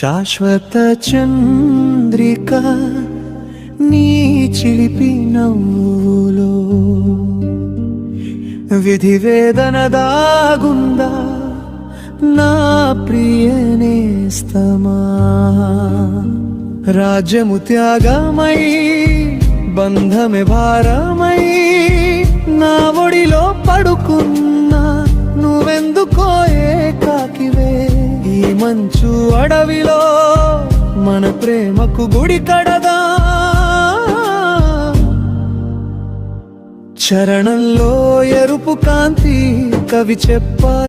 శాశ్వత చంద్రిక నీ చిలిపి నవ్వులో విధి వేదన దాగుందా నా ప్రియనేస్తమా. రాజ్యము త్యాగమై బంధమే భారమై నా ఒడిలో పడుకున్నా నువ్వెందుకో ఏకాకివే. ఈ మంచు అడవిలో మన ప్రేమకు గుడి కడదా. చరణంలో ఎరుపు కాంతి కవి చెప్ప